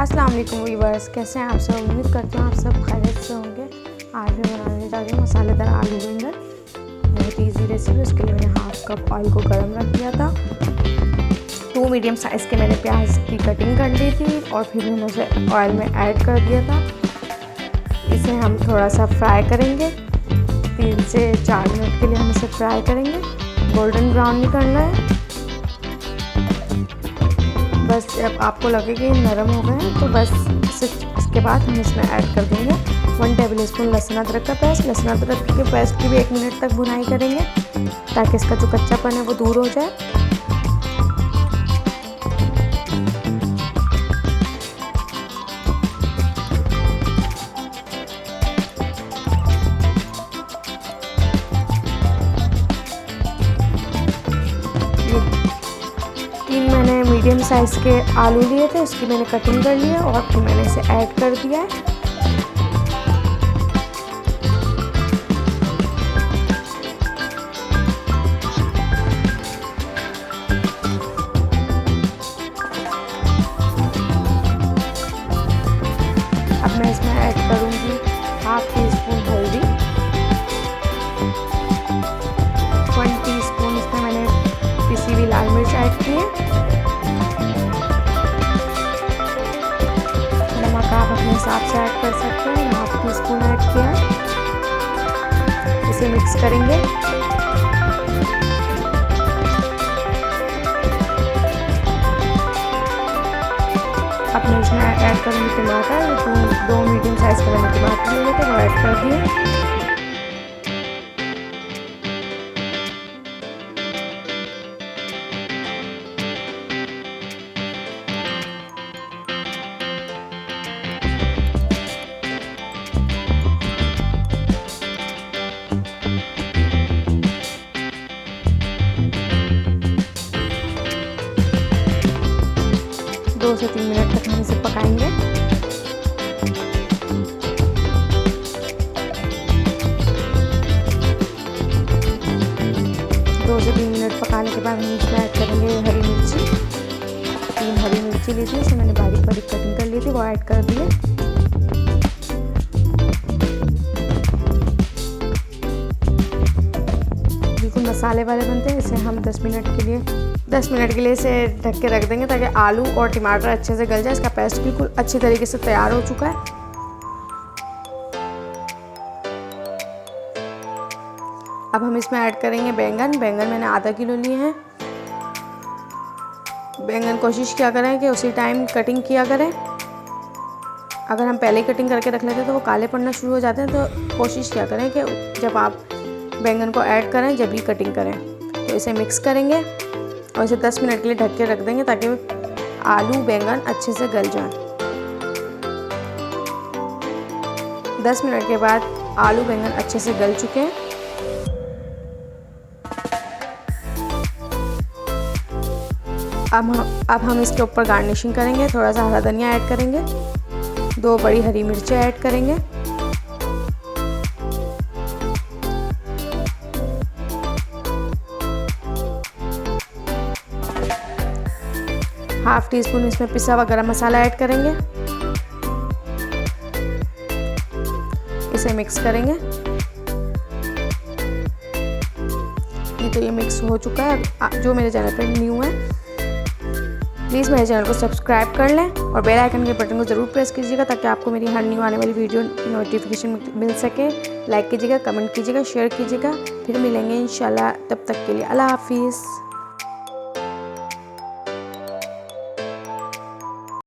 अस्सलाम वालेकुम व्यूअर्स, कैसे हैं आप सब। उम्मीद करती हूँ आप सब खैरियत से होंगे। आज मैं बनाने जा रही हूँ मसालेदार आलू बैंगन। बहुत इजी रेसिपी। उसके लिए मैंने हाफ कप ऑयल को गर्म रख दिया था। 2 मीडियम साइज़ के मैंने प्याज की कटिंग कर ली थी और फिर मैंने उसे ऑयल में ऐड कर दिया था। इसे हम थोड़ा सा फ्राई करेंगे। 3 से 4 मिनट के लिए हम इसे फ्राई करेंगे। गोल्डन ब्राउन नहीं करना है। बस जब आपको लगे कि नरम हो गए हैं तो बस इसके बाद हम इसमें ऐड कर देंगे 1 टेबलस्पून लहसुन अदरक का पेस्ट। लहसुन अदरक के पेस्ट की भी 1 मिनट तक भुनाई करेंगे ताकि इसका जो कच्चापन है वो दूर हो जाए। मैंने मीडियम साइज़ के आलू लिए थे, उसकी मैंने कटिंग कर ली है और फिर मैंने इसे ऐड कर दिया है। अब मैं इसमें ऐड करूँगी हाफ टी स्पून हल्दी, 1 टीस्पून इसमें मैंने पिसी हुई लाल मिर्च ऐड की है। नमक आप अपने हिसाब से ऐड कर सकते हैं। हाफ टी स्पून ऐड किया है। इसे मिक्स करेंगे। अब मैं इसमें ऐड करूँगी टमाटर। 2 मीडियम साइज़ के मैंने टमाटर लिए थे, वो ऐड कर दिए। 2 से 3 मिनट तक हम इसे पकाएंगे। दो से 3 मिनट पकाने के बाद हम इसमें ऐड करेंगे हरी मिर्ची। 3 हरी मिर्ची ली थी, इसे मैंने बारीक बारीक कटिंग कर ली थी, वो ऐड कर दिए। बिल्कुल मसाले वाले बनते हैं। इसे हम 10 मिनट के लिए इसे ढक के रख देंगे ताकि आलू और टमाटर अच्छे से गल जाए। इसका पेस्ट बिल्कुल अच्छी तरीके से तैयार हो चुका है। अब हम इसमें ऐड करेंगे बैंगन। बैंगन मैंने आधा किलो लिए हैं। बैंगन कोशिश किया करें कि उसी टाइम कटिंग किया करें। अगर हम पहले ही कटिंग करके रख लेते हैं तो वो काले पड़ना शुरू हो जाते हैं। तो कोशिश किया करें कि जब आप बैंगन को ऐड करें जब भी कटिंग करें। तो इसे मिक्स करेंगे और इसे 10 मिनट के लिए ढक के रख देंगे ताकि आलू बैंगन अच्छे से गल जाएं। 10 मिनट के बाद आलू बैंगन अच्छे से गल चुके हैं। अब हम इसके ऊपर गार्निशिंग करेंगे। थोड़ा सा हरा धनिया ऐड करेंगे। 2 बड़ी हरी मिर्चें ऐड करेंगे। हाफ टी स्पून इसमें पिसा हुआ गरम मसाला ऐड करेंगे। इसे मिक्स करेंगे। ये मिक्स हो चुका है। जो मेरे चैनल पर न्यू है प्लीज़ मेरे चैनल को सब्सक्राइब कर लें और बेल आइकन के बटन को ज़रूर प्रेस कीजिएगा ताकि आपको मेरी हर न्यू आने वाली वीडियो की नोटिफिकेशन मिल सके। लाइक कीजिएगा, कमेंट कीजिएगा, शेयर कीजिएगा। फिर मिलेंगे इंशाल्लाह। तब तक के लिए अल्लाह हाफिज़।